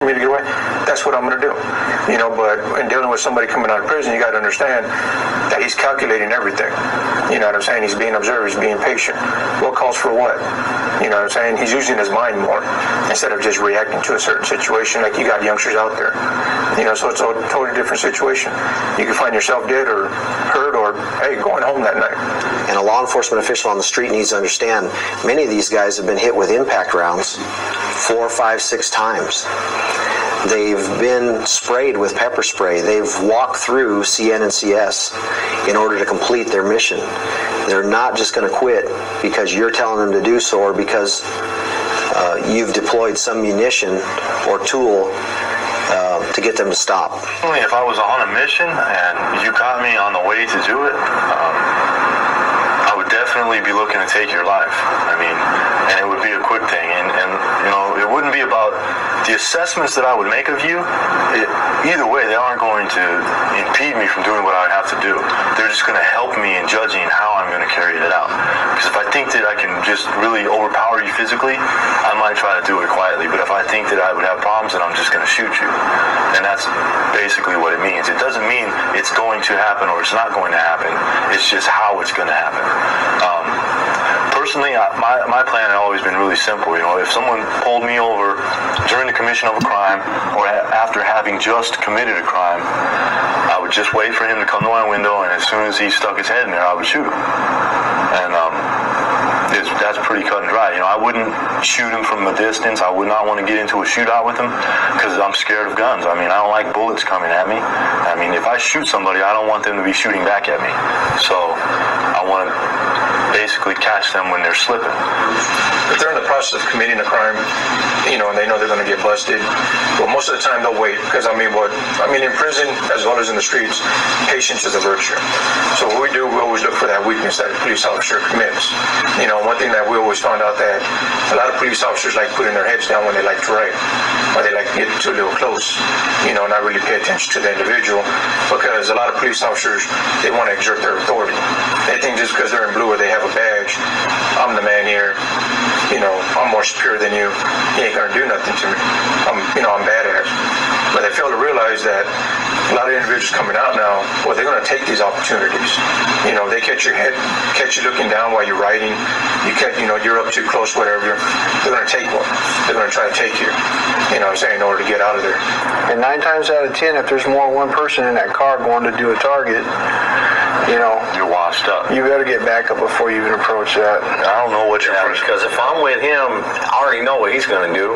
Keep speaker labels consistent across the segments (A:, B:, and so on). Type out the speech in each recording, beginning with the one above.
A: me to get away, that's what I'm going to do. You know, but in dealing with somebody coming out of prison, you got to understand that he's calculating everything. You know what I'm saying? He's being observed, he's being patient. What calls for what? You know what I'm saying? He's using his mind more instead of just reacting to a certain situation like you got youngsters out there. You know, so it's a totally different situation. You can find yourself dead or hurt or, hey, going home that night.
B: And a law enforcement official on the street needs to understand many of these guys have been hit with impact rounds 4, 5, 6 times. They've been sprayed with pepper spray. They've walked through CN and CS in order to complete their mission. They're not just going to quit because you're telling them to do so or because you've deployed some munition or tool to get them to stop.
C: If I was on a mission and you caught me on the way to do it, I would definitely be looking to take your life. I mean, and it would be a quick thing. And you know, it wouldn't be about the assessments that I would make of you. Either way, they aren't going to impede me from doing what I have to do. They're just going to help me in judging how I'm going to carry it out. Because if I think that I can just really overpower you physically, I might try to do it quietly. But if I think that I would have problems, then I'm just going to shoot you. And that's basically what it means. It doesn't mean it's going to happen or it's not going to happen. It's just how it's going to happen. Personally, my plan had always been really simple. You know, if someone pulled me over during the commission of a crime or after having just committed a crime, I would just wait for him to come to my window, and as soon as he stuck his head in there, I would shoot him. And that's pretty cut and dry. You know, I wouldn't shoot him from a distance. I would not want to get into a shootout with him because I'm scared of guns. I mean, I don't like bullets coming at me. I mean, if I shoot somebody, I don't want them to be shooting back at me. So I want to basically catch them when they're slipping.
A: If they're in the process of committing a crime, you know, and they know they're going to get busted, well, most of the time they'll wait because, I mean, in prison as well as in the streets, patience is a virtue. So what we do, we always look for that weakness that a police officer commits. You know, one thing that we always found out that a lot of police officers like putting their heads down when they like to write, or they like to get too little close, you know, not really pay attention to the individual, because a lot of police officers, they want to exert their authority. They think just because they're in blue or they have a badge, I'm the man here, you know, I'm more superior than you, he ain't gonna do nothing to me, I'm badass. But they fail to realize that a lot of individuals coming out now, well, they're gonna take these opportunities. You know, they catch you looking down while you're writing, you're up too close, whatever, they're gonna take one. They're gonna try to take you, you know what I'm saying, in order to get out of there.
D: And 9 times out of 10, if there's more than one person in that car going to do a target, you know,
C: you're washed up.
D: You better get back up before you even approach that.
C: I don't know what you're
E: because if I'm with him, I already know what he's going to do.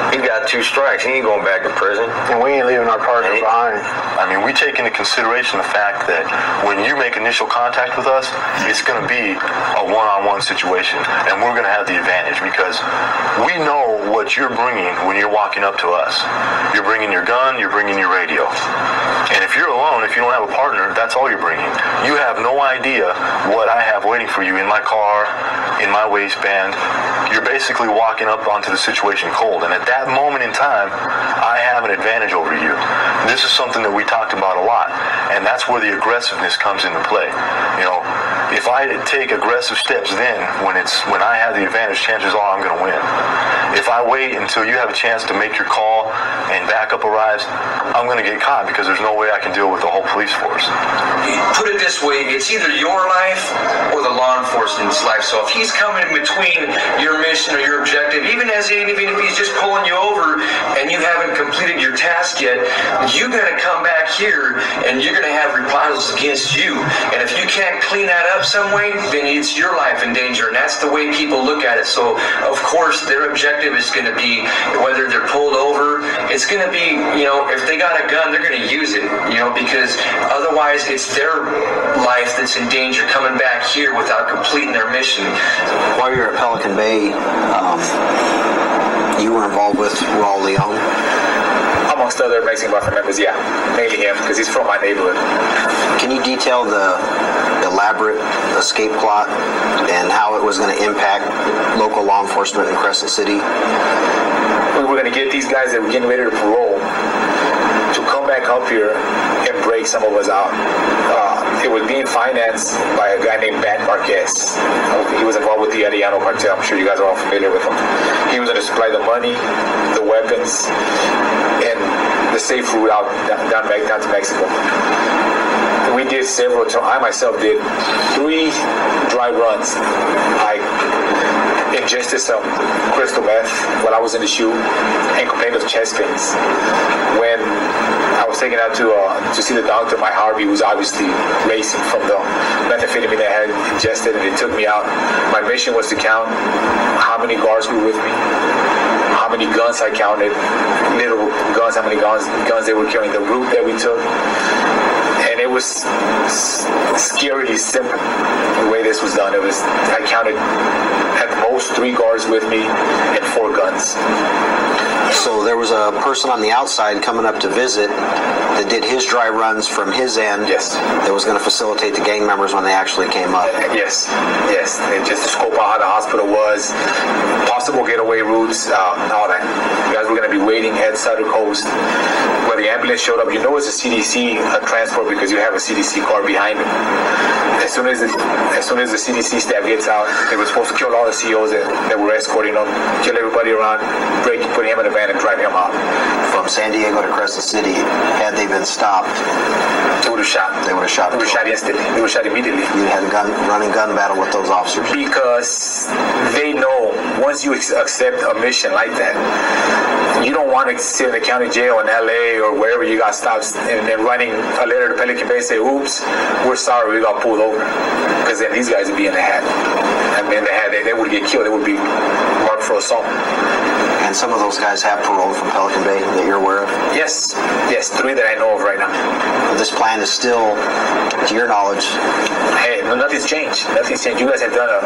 E: He got 2 strikes. He ain't going back to prison.
D: And we ain't leaving our partner behind.
C: I mean, we take into consideration the fact that when you make initial contact with us, it's going to be a one-on-one situation, and we're going to have the advantage because we know what you're bringing when you're walking up to us. You're bringing your gun, you're bringing your radio. And if you're alone, if you don't have a partner, that's all you're bringing. You have no idea what I have waiting for you in my car, in my waistband. You're basically walking up onto the situation cold. And at that moment in time, I have an advantage over you. This is something that we talked about a lot. And that's where the aggressiveness comes into play. You know, if I take aggressive steps then, when I have the advantage, chances are I'm going to win. If I wait until you have a chance to make your call and backup arrives, I'm going to get caught because there's no way I can deal with the whole police force.
F: Put it this way, it's either your life or the law enforcement's life. So if he's coming in between your mission or your objective, even if he's just pulling you over and you haven't completed your task yet, you're going to come back here and you're going to have reprisals against you. And if you can't clean that up some way, then it's your life in danger. And that's the way people look at it. So, of course, their objective is going to be, whether they're pulled over, it's going to be, you know, if they got a gun, they're going to use it, you know, because otherwise it's their life that's in danger coming back here without completing their mission.
B: While you were at Pelican Bay, you were involved with Raul Leon?
G: Amongst other Mexican Mafia members, yeah. Mainly him, because he's from my neighborhood.
B: Can you detail the elaborate escape plot and how it was going to impact local law enforcement in Crescent City?
G: We were going to get these guys that were getting ready to parole to come back up here and break some of us out. It was being financed by a guy named Matt Marquez. He was involved with the Arellano cartel. I'm sure you guys are all familiar with him. He was going to supply the money, the weapons, and the safe route out down to Mexico. We did several times. I myself did 3 dry runs. I ingested some crystal meth while I was in the shoot and complained of chest pains. When I was taken out to see the doctor, my heartbeat was obviously racing from the methamphetamine I had ingested, and it took me out. My mission was to count how many guards were with me, how many guns I counted, literal guns, how many guns they were carrying, the route that we took. And it was scarily simple the way this was done. I counted at most 3 guards with me and 4 guns.
B: So there was a person on the outside coming up to visit that did his dry runs from his end.
G: Yes.
B: That was going to facilitate the gang members when they actually came up.
G: Yes. And just to scope out how the hospital was, possible getaway routes, all that. You guys were going to be waiting at Sutter Coast. When the ambulance showed up, you know it's a CDC transport because you have a CDC car behind it. As soon as the CDC staff gets out, they were supposed to kill all the COs that were escorting them, kill everybody around, put him in a van and drive him out.
B: From San Diego to Crescent City, had they been stopped,
G: they would have shot. They would have shot instantly. They would have shot immediately.
B: You had a running gun battle with those officers.
G: Because they know once you accept a mission like that, you don't want to sit in the county jail in LA or wherever you got stopped and then running a letter to Pelican Bay and say, oops, we're sorry, we got pulled over. Because then these guys would be in the hat. I mean, they would get killed. They would be marked for assault.
B: And some of those guys have parole from Pelican Bay that you're aware of?
G: Yes, 3 that I know of right now.
B: This plan is still, to your knowledge?
G: Hey, nothing's changed. You guys have done a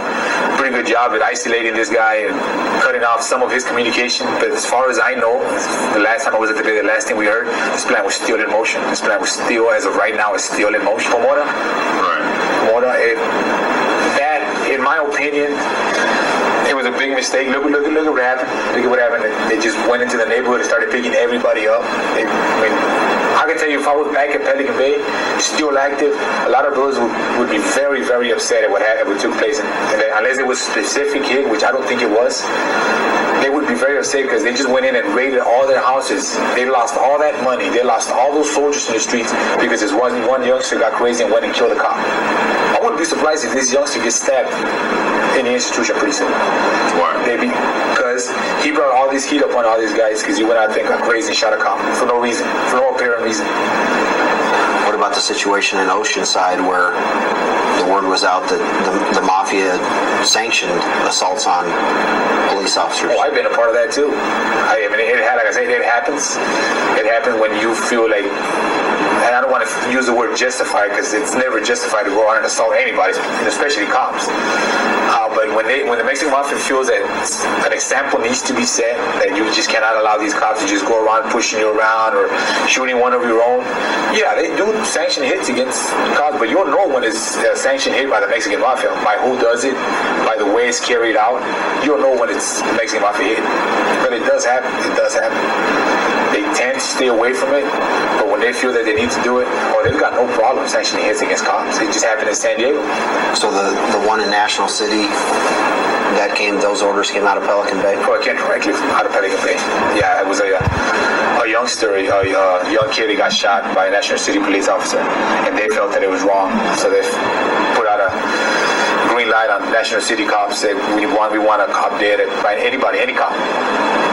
G: pretty good job at isolating this guy and cutting off some of his communication. But as far as I know, the last time I was at the last thing we heard, this plan was still in motion. This plan was still, as of right now, is still in motion. Pomora? Right. Pomora, that, in my opinion, it was a big mistake. Look what happened. Look at what happened. They just went into the neighborhood and started picking everybody up. I can tell you, if I was back at Pelican Bay, still active, a lot of those would be very, very upset at what took place. And unless it was a specific hit, which I don't think it was, they would be very upset because they just went in and raided all their houses. They lost all that money. They lost all those soldiers in the streets because this one youngster got crazy and went and killed a cop. I wouldn't be surprised if this youngster gets stabbed in the institution pretty soon.
E: Why?
G: Maybe because he brought all this heat up on all these guys because he went out there and got crazy and shot a cop for no reason, for no apparent reason.
B: What about the situation in Oceanside where the word was out that the Mafia sanctioned assaults on police officers?
G: Oh, I've been a part of that too. I mean, like I say, it happens. It happens when you feel like, and I don't want to use the word justified because it's never justified to go out and assault anybody, especially cops. But when the Mexican Mafia feels that an example needs to be set, that you just cannot allow these cops to just go around pushing you around or shooting one of your own, yeah, they do sanction hits against cops, but you'll know when it's a sanction hit by the Mexican Mafia, by who does it, by the way it's carried out. You'll know when it's the Mexican Mafia hit. But it does happen. They tend to stay away from it, but when they feel that they need to do it, they've got no problem sanctioning hits against cops. It just happened in San Diego.
B: So the one in National City, those orders came out of Pelican Bay?
G: Well, it came directly out of Pelican Bay. Yeah, it was a youngster, a young kid who got shot by a National City police officer, and they felt that it was wrong, so they put out a green light on National City cops, said we want a cop dead by anybody, any cop.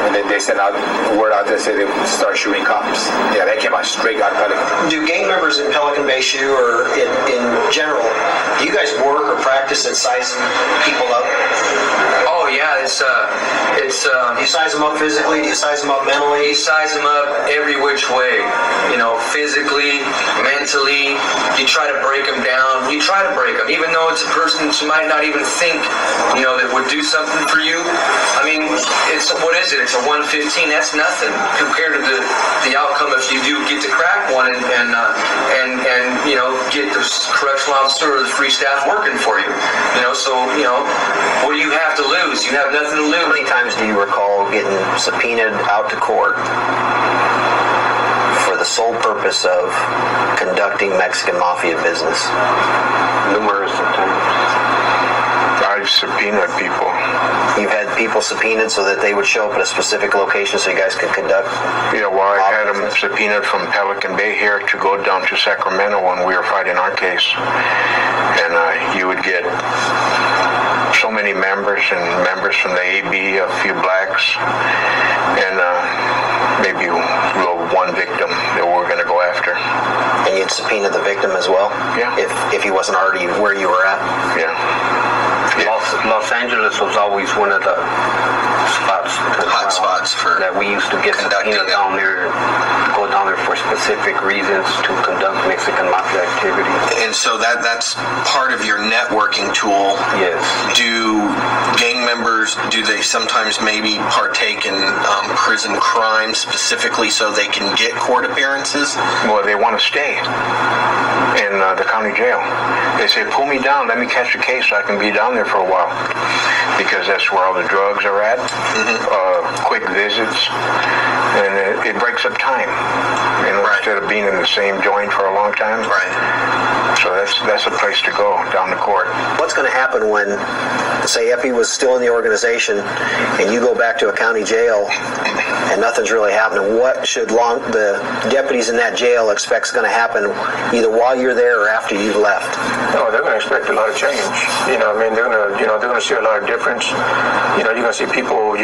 G: And then they sent out a word out there, said they would start shooting cops. Yeah, that came out straight out of Pelican.
H: Do gang members in Pelican Bay shoot, or in general, do you guys work or practice at sizing people up?
F: Oh yeah, it's
H: do you size them up physically? Do you size them up mentally?
F: You size them up every which way, physically, mentally. You try to break them down. You try to break them, even though it's a person that you might not even think, that would do something for you. I mean, what is it? It's a 115. That's nothing compared to the outcome if you do get to crack one and get the correctional officer or the free staff working for you. So what do you have to lose? You have nothing to lose.
B: How many times do you recall getting subpoenaed out to court for the sole purpose purpose of conducting Mexican Mafia business?
E: Numerous times.
I: I've subpoenaed people.
B: You've had people subpoenaed so that they would show up at a specific location so you guys could conduct?
I: Yeah, well, I had them subpoenaed from Pelican Bay here to go down to Sacramento when we were fighting our case. And you would get so many members and members from the AB, a few blacks, and maybe one victim that we're going to go after.
B: And you'd subpoena the victim as well?
I: Yeah.
B: If he wasn't already where you were at?
I: Yeah.
E: Los Angeles was always one of the
H: Hot spots for
E: that we used to get
H: conducting
E: down there, go down there for specific reasons to conduct Mexican Mafia activity.
H: And so that's part of your networking tool.
E: Yes.
H: Do gang members, do they sometimes maybe partake in prison crimes specifically so they can get court appearances?
I: Well, they want to stay in the county jail. They say, pull me down, let me catch a case so I can be down there for a while. Because that's where all the drugs are at. Quick visits, and it breaks up time. Instead of being in the same joint for a long time.
H: Right.
I: So that's a place to go, down to court.
B: What's going to happen when, say, Epi was still in the organization and you go back to a county jail and nothing's really happening? What should the deputies in that jail expect is going to happen either while you're there or after you've left?
A: No, they're going to expect a lot of change. They're going to see a lot of difference. You're going to see people,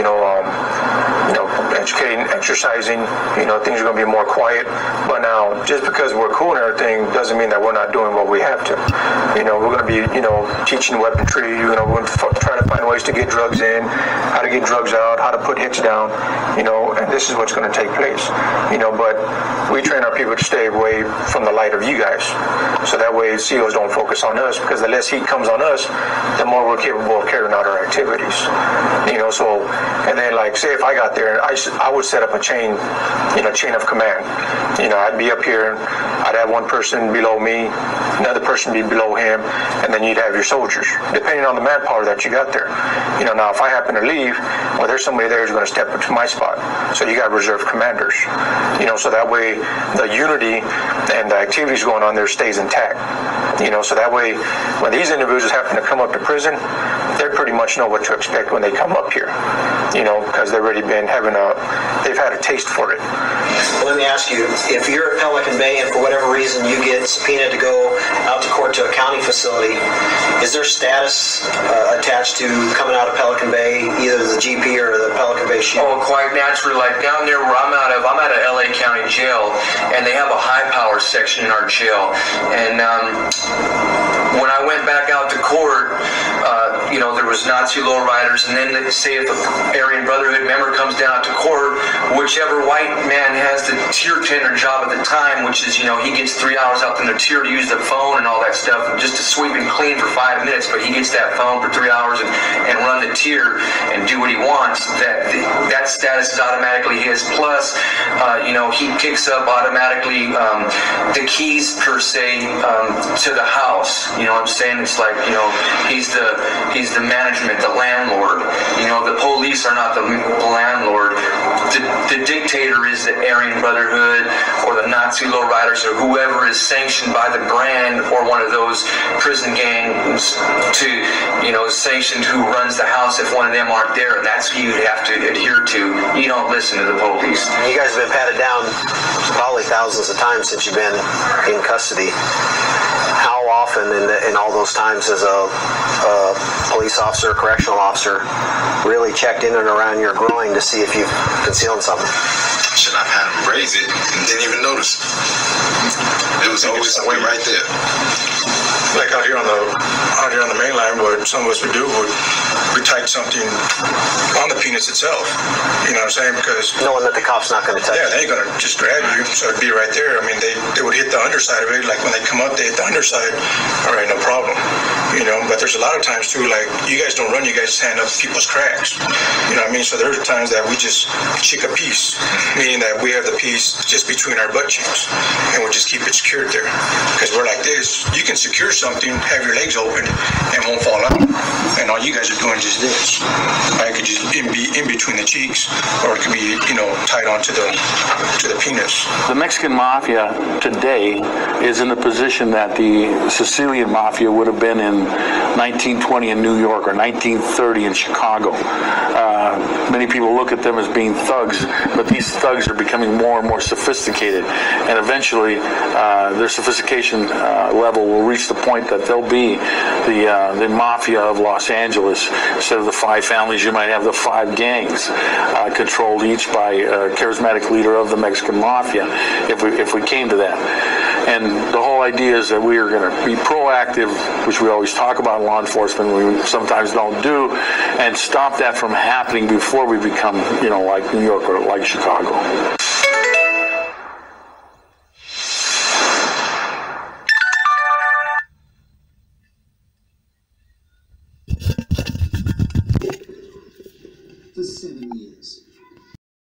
A: educating, exercising. Things are going to be more quiet. But now, just because we're cool and everything doesn't mean that we're not doing what we have to. We're going to be, teaching weaponry. We're going to try to find ways to get drugs in, how to get drugs out, how to put hits down. And this is what's going to take place. But we train our people to stay away from the light of you guys. So that way COs don't focus on us, because the less heat comes on us, the more we're capable of carrying out our activities. And then, like, say if I got there, I would set up a chain of command. I'd be up here, I'd have one person below me, another person be below him, and then you'd have your soldiers, depending on the manpower that you got there. Now if I happen to leave, well, there's somebody there who's going to step into my spot. So you got reserve commanders. So that way the unity and the activities going on there stays intact. So that way when these individuals happen to come up to prison, they pretty much know what to expect when they come up here. Because they've already been they've had a taste for it.
H: Well, let me ask you, if you're at Pelican Bay and for whatever reason you get subpoenaed to go out to court to a county facility, is there status attached to coming out of Pelican Bay, either the GP or the Pelican Bay Shield?
F: Oh, quite naturally. Like down there where I'm out of LA County Jail, and they have a high power section in our jail. And when I went back out to court, there was Nazi lowriders, and then they say if the Aryan Brotherhood member comes down to court, whichever white man has the tier tender job at the time, which is, he gets 3 hours out in the tier to use the phone and all that stuff, just to sweep and clean for 5 minutes, but he gets that phone for 3 hours and run the tier and do what he wants, that status is automatically his. Plus, he picks up automatically the keys, per se, to the house. What I'm saying? It's like, he's the management, the landlord. The police are not the landlord. The dictator is the Aryan Brotherhood or the Nazi lowriders or whoever is sanctioned by the brand or one of those prison gangs to, sanctioned who runs the house if one of them aren't there. And that's who you have to adhere to. You don't listen to the police.
B: You guys have been patted down probably thousands of times since you've been in custody. How often in all those times has a police officer, correctional officer really checked in and around your groin to see if you've concealed something?
J: Shit, I've had him raise it and didn't even notice. It was always somewhere right there.
A: Like out here on the main line, what some of us would do would we tighten something on the penis itself. You know what I'm saying? Because
B: knowing that the cop's not going to touch.
A: Yeah, they ain't gonna just grab you, so it'd be right there. I mean, they would hit the underside of it. Like when they come up, they hit the underside. All right, no problem. But there's a lot of times too, like you guys don't run, you guys just hand up people's cracks. You know what I mean? So there's times that we just chick a piece, meaning that we have the piece just between our butt cheeks, and we'll just keep it secured there. Because we're like this, you can secure something, have your legs open, and won't fall out. And all you guys are doing just this. It could just be in between the cheeks, or it could be, tied onto the penis.
J: Martinez.
K: The Mexican Mafia today is in the position that the Sicilian Mafia would have been in 1920 in New York or 1930 in Chicago. Many people look at them as being thugs, but these thugs are becoming more and more sophisticated, and eventually their sophistication level will reach the point that they'll be the Mafia of Los Angeles. Instead of the 5 families, you might have the 5 gangs, controlled each by a charismatic leader of the Mexican Mafia, if we came to that. And the whole idea is that we are going to be proactive, which we always talk about in law enforcement, we sometimes don't do, and stop that from happening before we become, like New York or like Chicago.